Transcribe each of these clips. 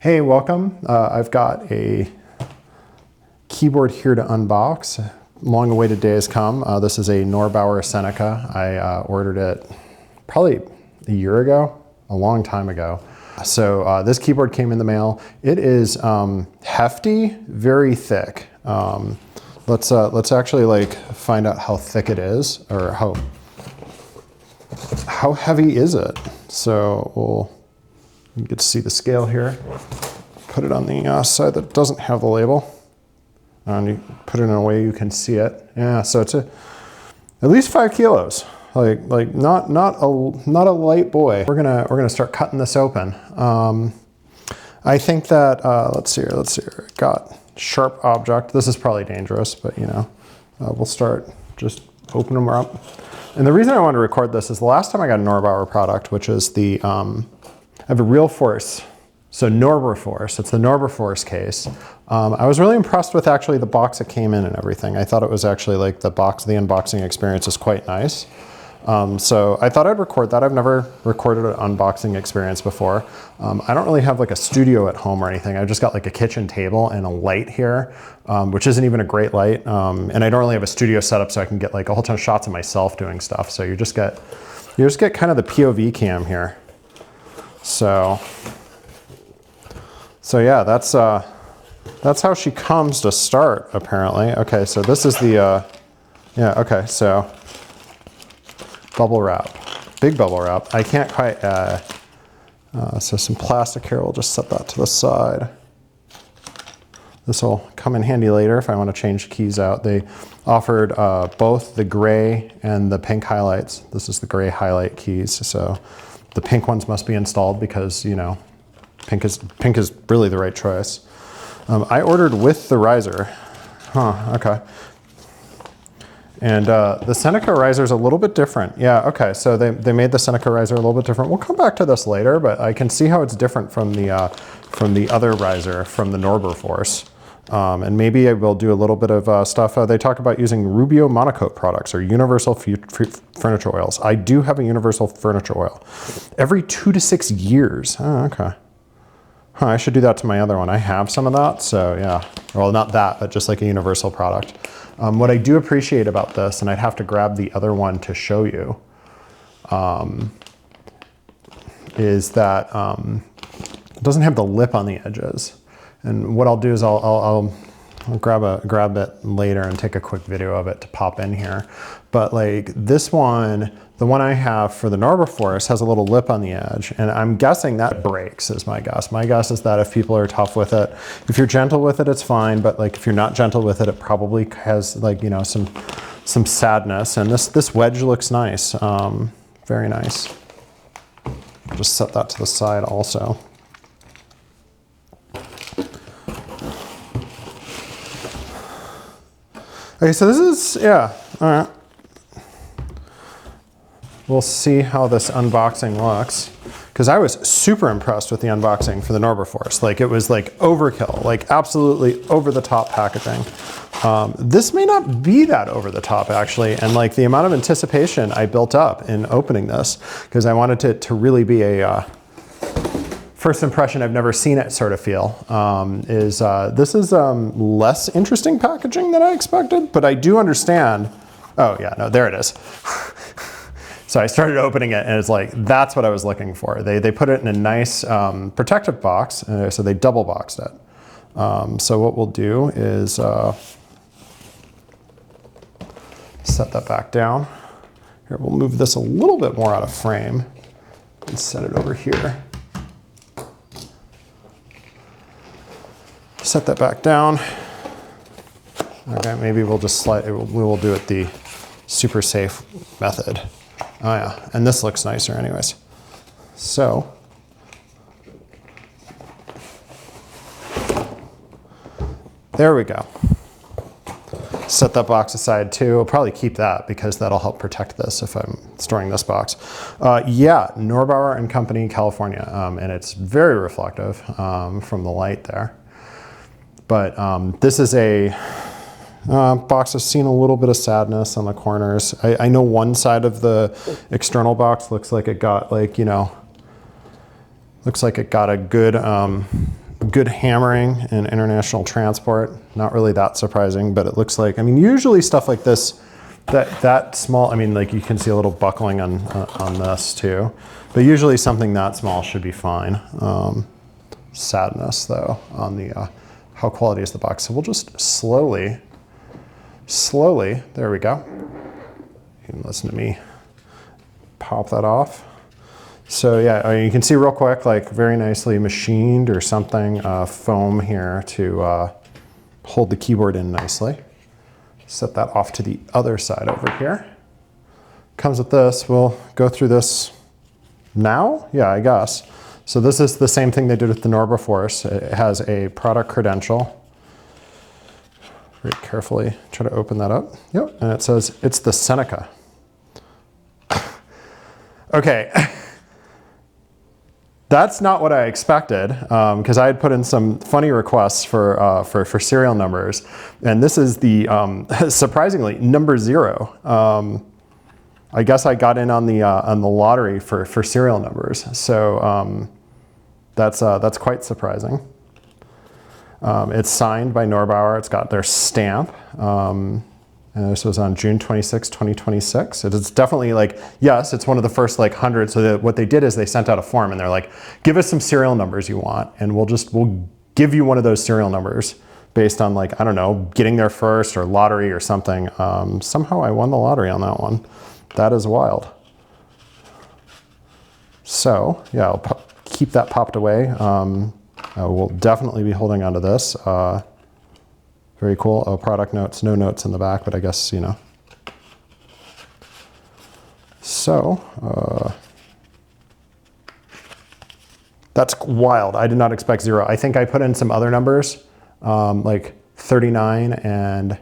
Hey, welcome. I've got a keyboard here to unbox. Long-awaited day has come. This is a Norbauer Seneca. I ordered it probably a year ago, a long time ago. So this keyboard came in the mail. It is hefty, very thick. Let's actually find out how thick it is, or how heavy is it. So you get to see the scale here. Put it on the side that doesn't have the label. And you put it in a way you can see it. Yeah, so it's at least 5 kilos. Like not a light boy. We're gonna start cutting this open. I think that let's see here. Got sharp object. This is probably dangerous, but you know, we'll start just opening them up. And the reason I wanted to record this is the last time I got a Norbauer product, which is the I have a Realforce, so Norbaforce. It's the Norbaforce case. I was really impressed with actually the box it came in and everything. I thought it was actually like the unboxing experience is quite nice. So I thought I'd record that. I've never recorded an unboxing experience before. I don't really have like a studio at home or anything. I've just got like a kitchen table and a light here, which isn't even a great light. And I don't really have a studio setup so I can get like a whole ton of shots of myself doing stuff. So you just get kind of the POV cam here. So yeah, that's how she comes to start, apparently. Okay, so this is the, yeah, okay, so bubble wrap, big bubble wrap. I can't quite, so some plastic here, we'll just set that to the side. This will come in handy later if I want to change keys out. They offered both the gray and the pink highlights. This is the gray highlight keys, so the pink ones must be installed because, you know, pink is really the right choice. I ordered with the riser. Huh, okay. And the Seneca riser is a little bit different. Yeah, okay, so they made the Seneca riser a little bit different. We'll come back to this later, but I can see how it's different from the other riser, from the Norbaforce. And maybe I will do a little bit of stuff. They talk about using Rubio monocoat products or universal furniture oils. I do have a universal furniture oil. Every 2 to 6 years. Oh, okay. Huh, I should do that to my other one. I have some of that, so yeah. Well, not that, but just like a universal product. What I do appreciate about this, and I'd have to grab the other one to show you, is that it doesn't have the lip on the edges. And what I'll do is I'll grab it later and take a quick video of it to pop in here. But like this one, the one I have for the Norbaforce has a little lip on the edge, and I'm guessing that breaks is my guess. My guess is that if people are tough with it, if you're gentle with it, it's fine. But like if you're not gentle with it, it probably has like, you know, some sadness. And this wedge looks nice, very nice. Just set that to the side also. Okay, so this is, yeah, all right. We'll see how this unboxing looks, because I was super impressed with the unboxing for the Norbaforce. Like it was like overkill, like absolutely over the top packaging. This may not be that over the top actually, and like the amount of anticipation I built up in opening this, because I wanted it to really be a first impression I've never seen it sort of feel, this is less interesting packaging than I expected, but I do understand. Oh yeah, no, there it is. So I started opening it and it's like, that's what I was looking for. They put it in a nice protective box, so they double boxed it. So what we'll do is set that back down. Here, we'll move this a little bit more out of frame and set it over here. Set that back down. Okay, maybe we'll just we will do it the super safe method. Oh yeah, and this looks nicer anyways. So, there we go. Set that box aside too. I'll probably keep that because that'll help protect this if I'm storing this box. Yeah, Norbauer and Company, California, and it's very reflective from the light there. But this is a box I've seen a little bit of sadness on the corners. I know one side of the external box looks like it got like, you know, looks like it got a good good hammering and international transport. Not really that surprising, but it looks like, I mean, usually stuff like this, that small, I mean, like you can see a little buckling on this too, but usually something that small should be fine. Sadness though on the, how quality is the box. So we'll just slowly, there we go. You can listen to me pop that off. So yeah, I mean, you can see real quick, like very nicely machined or something, foam here to hold the keyboard in nicely. Set that off to the other side over here. Comes with this, we'll go through this now? Yeah, I guess. So this is the same thing they did with the Norbaforce. It has a product credential. Very carefully try to open that up. Yep, and it says it's the Seneca. Okay. That's not what I expected, because I had put in some funny requests for serial numbers, and this is the surprisingly number 0. I guess I got in on the lottery for serial numbers, so that's quite surprising. It's signed by Norbauer. It's got their stamp. And this was on June 26, 2026. It's definitely like, yes, it's one of the first like 100. So what they did is they sent out a form and they're like, give us some serial numbers you want. And we'll give you one of those serial numbers based on like, I don't know, getting there first or lottery or something. Somehow I won the lottery on that one. That is wild. So yeah, I'll keep that popped away. We'll definitely be holding onto this. Very cool. Oh, product notes, no notes in the back, but I guess, you know. So, that's wild. I did not expect 0. I think I put in some other numbers, like 39 and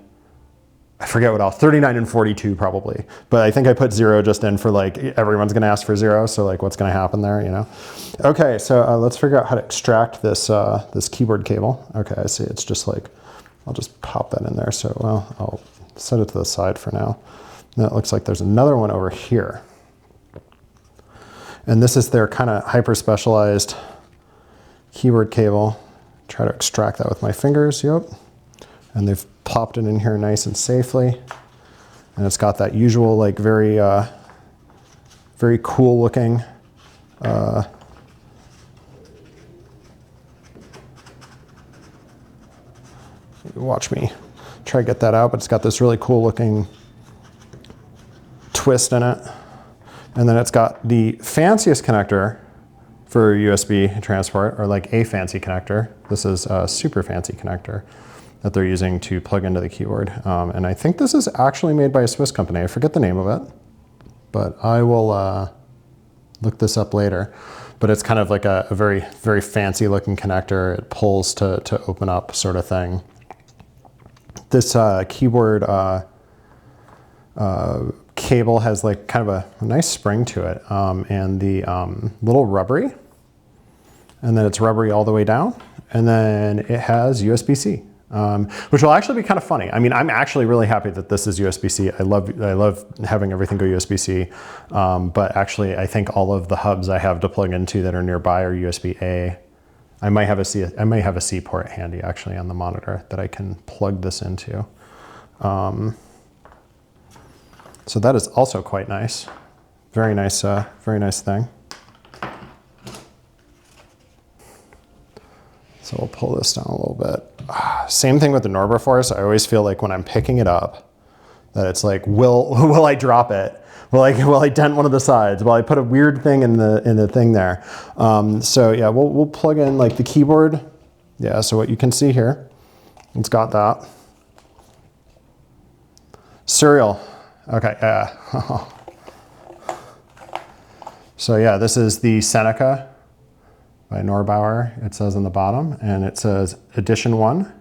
I forget what else, 39 and 42 probably. But I think I put 0 just in for like, everyone's gonna ask for 0. So like what's gonna happen there, you know? Okay, so let's figure out how to extract this, this keyboard cable. Okay, I see, it's just like, I'll just pop that in there. So, well, I'll set it to the side for now. And it looks like there's another one over here. And this is their kind of hyper specialized keyboard cable. Try to extract that with my fingers, yep. And they've popped it in here nice and safely. And it's got that usual, like very, very cool looking, watch me try to get that out, but it's got this really cool looking twist in it. And then it's got the fanciest connector for USB transport, or like a fancy connector. This is a super fancy connector that they're using to plug into the keyboard. And I think this is actually made by a Swiss company. I forget the name of it, but I will look this up later. But it's kind of like a very, very fancy looking connector. It pulls to open up sort of thing. This keyboard cable has like kind of a nice spring to it, and the little rubbery, and then it's rubbery all the way down, and then it has USB-C, which will actually be kind of funny. I mean, I'm actually really happy that this is USB-C. I love having everything go USB-C, but actually I think all of the hubs I have to plug into that are nearby are USB-A. I might have a C port handy actually on the monitor that I can plug this into. So that is also quite nice. Very nice thing. So we'll pull this down a little bit. Same thing with the Norbaforce. I always feel like when I'm picking it up, that it's like, will I drop it? Will I dent one of the sides? Will I put a weird thing in the thing there? So yeah, we'll plug in like the keyboard. Yeah, so what you can see here, it's got that. Serial. Okay, so yeah, this is the Seneca by Norbauer. It says on the bottom, and it says edition 1.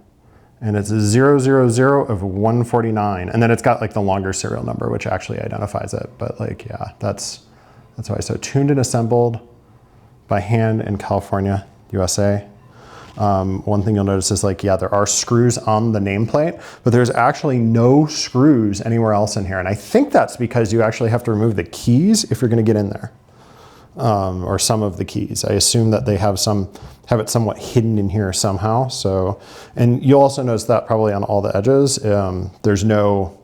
And it's 000 of 149. And then it's got like the longer serial number, which actually identifies it. But like, yeah, that's why. So tuned and assembled by hand in California, USA. One thing you'll notice is like, yeah, there are screws on the nameplate, but there's actually no screws anywhere else in here. And I think that's because you actually have to remove the keys if you're gonna get in there. or some of the keys. I assume that they have it somewhat hidden in here somehow. So, and you'll also notice that probably on all the edges, there's no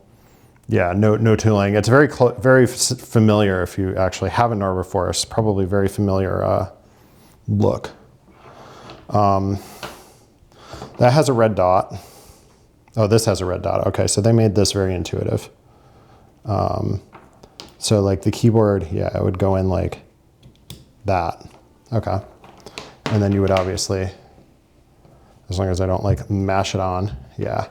tooling. It's very familiar if you actually have a Norbaforce, probably very familiar look. That has a red dot. Oh, this has a red dot. Okay, so they made this very intuitive. So like the keyboard, yeah, it would go in like that. Okay. And then you would obviously, as long as I don't like mash it on, yeah.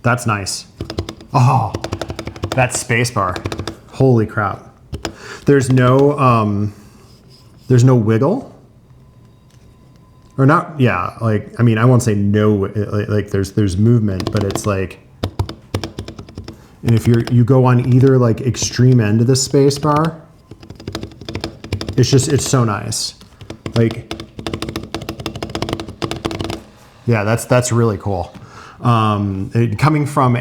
That's nice. Oh, that space bar. Holy crap. There's no wiggle. Or not, yeah, like, I mean, I won't say no, like there's movement, but it's like, and if you go on either like extreme end of the space bar, it's so nice. Like, yeah, that's really cool. Coming from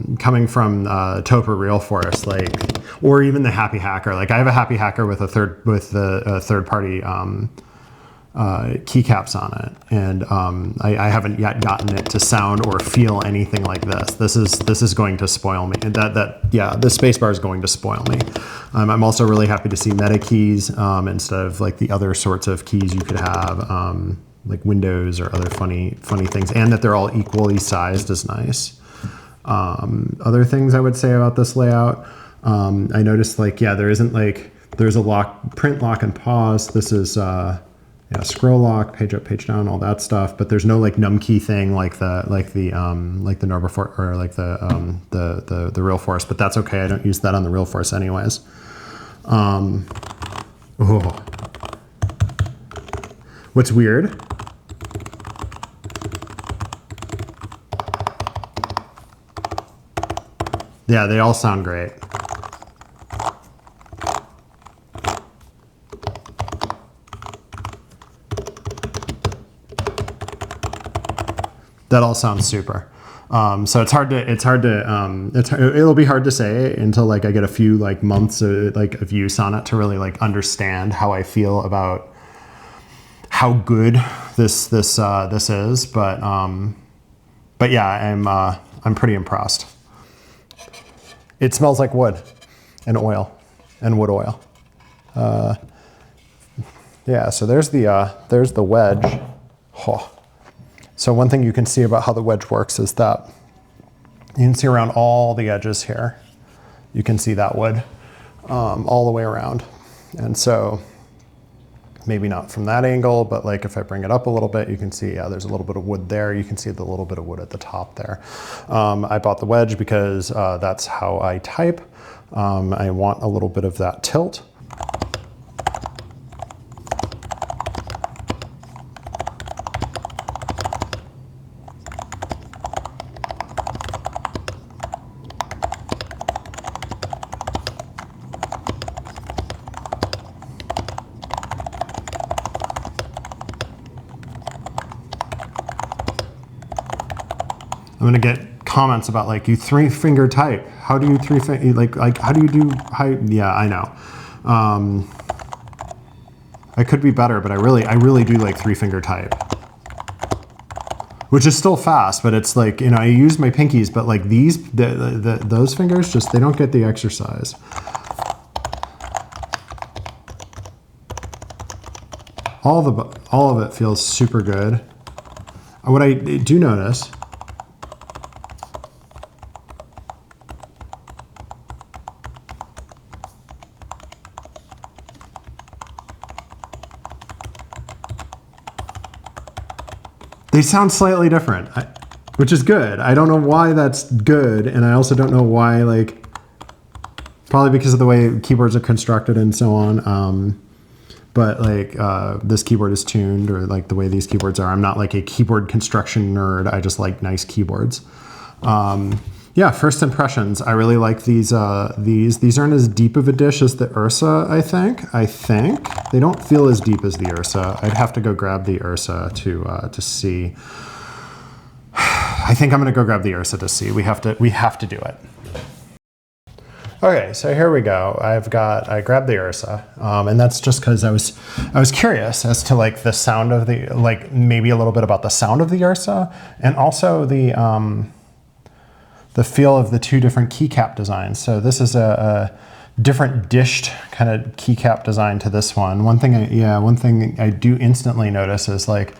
Topper Realforce, like, or even the Happy Hacker. Like I have a Happy Hacker with a third party keycaps on it, and I haven't yet gotten it to sound or feel anything like this. This is going to spoil me. Yeah, the spacebar is going to spoil me. I'm also really happy to see meta keys instead of like the other sorts of keys you could have, like windows or other funny things, and that they're all equally sized is nice. Other things I would say about this layout, I noticed like, yeah, there's a print lock and pause. This is scroll lock, page up, page down, all that stuff. But there's no like num key thing like the Norbaforce or like the Realforce. But that's okay. I don't use that on the Realforce anyways. What's weird? Yeah, they all sound great. That all sounds super. So it'll be hard to say until like I get a few like months of use on it to really like understand how I feel about how good this is. But yeah, I'm pretty impressed. It smells like wood and oil and wood oil. Yeah, so there's the wedge. Oh. So one thing you can see about how the wedge works is that you can see around all the edges here. You can see that wood all the way around. And so maybe not from that angle, but like if I bring it up a little bit, you can see, yeah, there's a little bit of wood there. You can see the little bit of wood at the top there. I bought the wedge because that's how I type. I want a little bit of that tilt. I'm gonna get comments about like, you 3-finger type. How do you like how do you do yeah, I know. I could be better, but I really do like 3-finger type. Which is still fast, but it's like, you know, I use my pinkies, but like those fingers just, they don't get the exercise. All of it feels super good. What I do notice, they sound slightly different, which is good. I don't know why that's good, and I also don't know why, like, probably because of the way keyboards are constructed and so on. But like this keyboard is tuned, or like the way these keyboards are. I'm not like a keyboard construction nerd. I just like nice keyboards. Yeah, first impressions. I really like these. These aren't as deep of a dish as the Ursa, I think. They don't feel as deep as the Ursa. I'd have to go grab the Ursa to see. I think I'm gonna go grab the Ursa to see. We have to do it. Okay, so here we go. I grabbed the Ursa, and that's just because I was curious as to like the sound of the, like maybe a little bit about the sound of the Ursa, and also the feel of the two different keycap designs. So this is a different dished kind of keycap design to this one. One thing I do instantly notice is like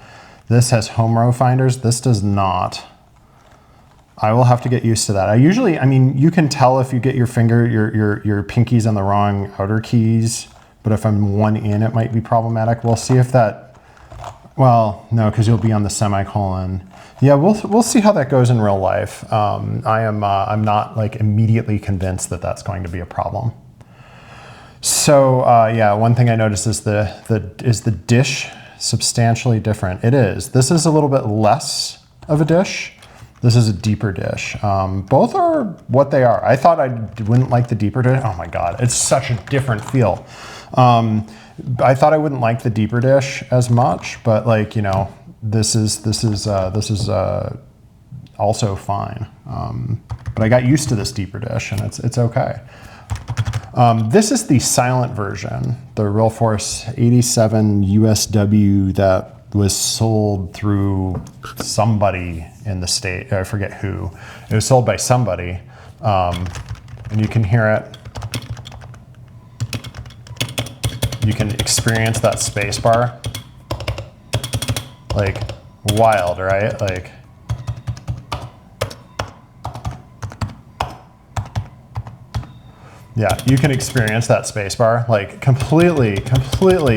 this has home row finders. This does not. I will have to get used to that. I mean, you can tell if you get your pinkies on the wrong outer keys, but if I'm one in, it might be problematic. We'll see if that, well, no, because you'll be on the semicolon. Yeah, we'll see how that goes in real life. I'm not like immediately convinced that that's going to be a problem. So yeah, one thing I noticed is the dish substantially different. It is. This is a little bit less of a dish. This is a deeper dish. Both are what they are. I thought I wouldn't like the deeper dish. Oh my God, it's such a different feel. I thought I wouldn't like the deeper dish as much, but like, you know, this is also fine. But I got used to this deeper dish, and it's okay. This is the silent version, the Realforce 87 USW that was sold through somebody in the state. I forget who. It was sold by somebody, and you can hear it. You can experience that space bar. Like, wild, right? Like, yeah, you can experience that spacebar, like completely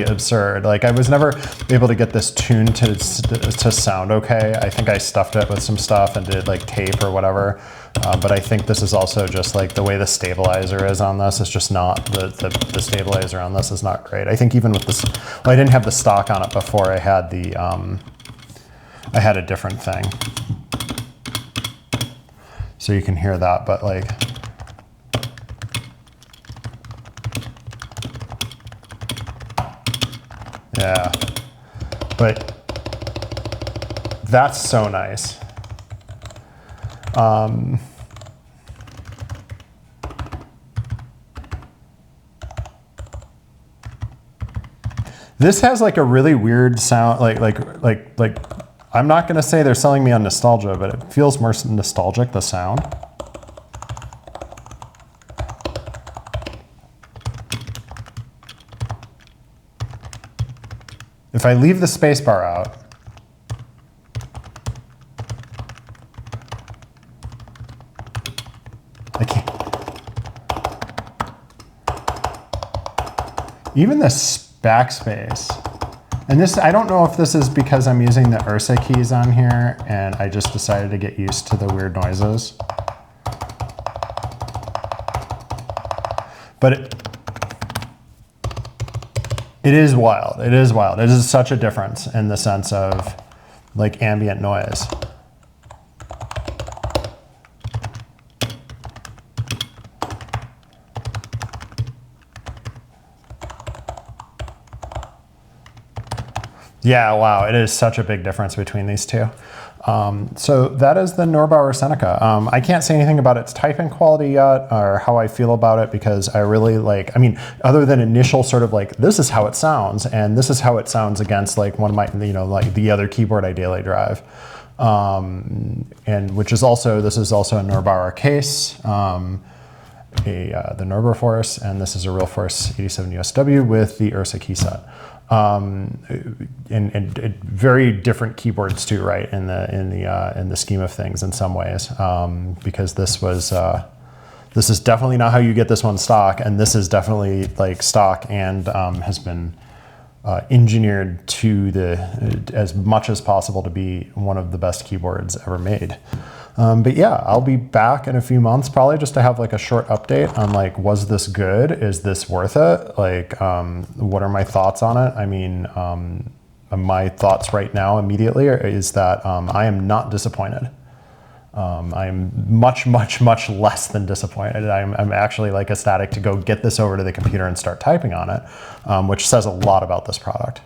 absurd. Like I was never able to get this tuned to sound okay. I think I stuffed it with some stuff and did like tape or whatever. But I think this is also just like the way the stabilizer is on this is just not, the stabilizer on this is not great. I think even with this, well, I didn't have the stock on it before I had the, I had a different thing. So you can hear that, but like, yeah, but that's so nice. This has like a really weird sound, like I'm not gonna say they're selling me on nostalgia, but it feels more nostalgic, the sound. If I leave the spacebar out, I can't. Even this backspace, and this, I don't know if this is because I'm using the Ursa keys on here and I just decided to get used to the weird noises. But it is wild. It is wild. It is such a difference in the sense of like ambient noise. Yeah, wow, it is such a big difference between these two. So that is the Norbauer Seneca. I can't say anything about its typing quality yet or how I feel about it because I really like, I mean, other than initial sort of like, this is how it sounds and this is how it sounds against like one of my, you know, like the other keyboard I daily drive. And which is also, this is also a Norbauer case, the Norbaforce, and this is a Realforce 87 USW with the Ursa key set. And very different keyboards too, right? In the scheme of things, in some ways, because this is definitely not how you get this one stock, and this is definitely like stock and has been engineered to as much as possible to be one of the best keyboards ever made. But yeah, I'll be back in a few months probably just to have like a short update on like, was this good? Is this worth it? Like, what are my thoughts on it? I mean, my thoughts right now immediately is that I am not disappointed. I'm much less than disappointed. I'm actually like ecstatic to go get this over to the computer and start typing on it, which says a lot about this product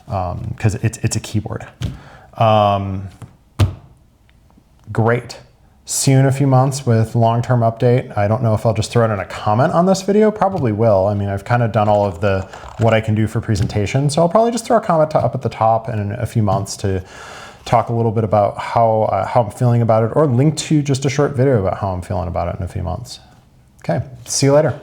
because it's a keyboard. great. See you in a few months with long-term update. I don't know if I'll just throw it in a comment on this video. Probably will. I mean, I've kind of done all of the what I can do for presentation, so I'll probably just throw a comment up at the top in a few months to talk a little bit about how I'm feeling about it, or link to just a short video about how I'm feeling about it in a few months. Okay, see you later.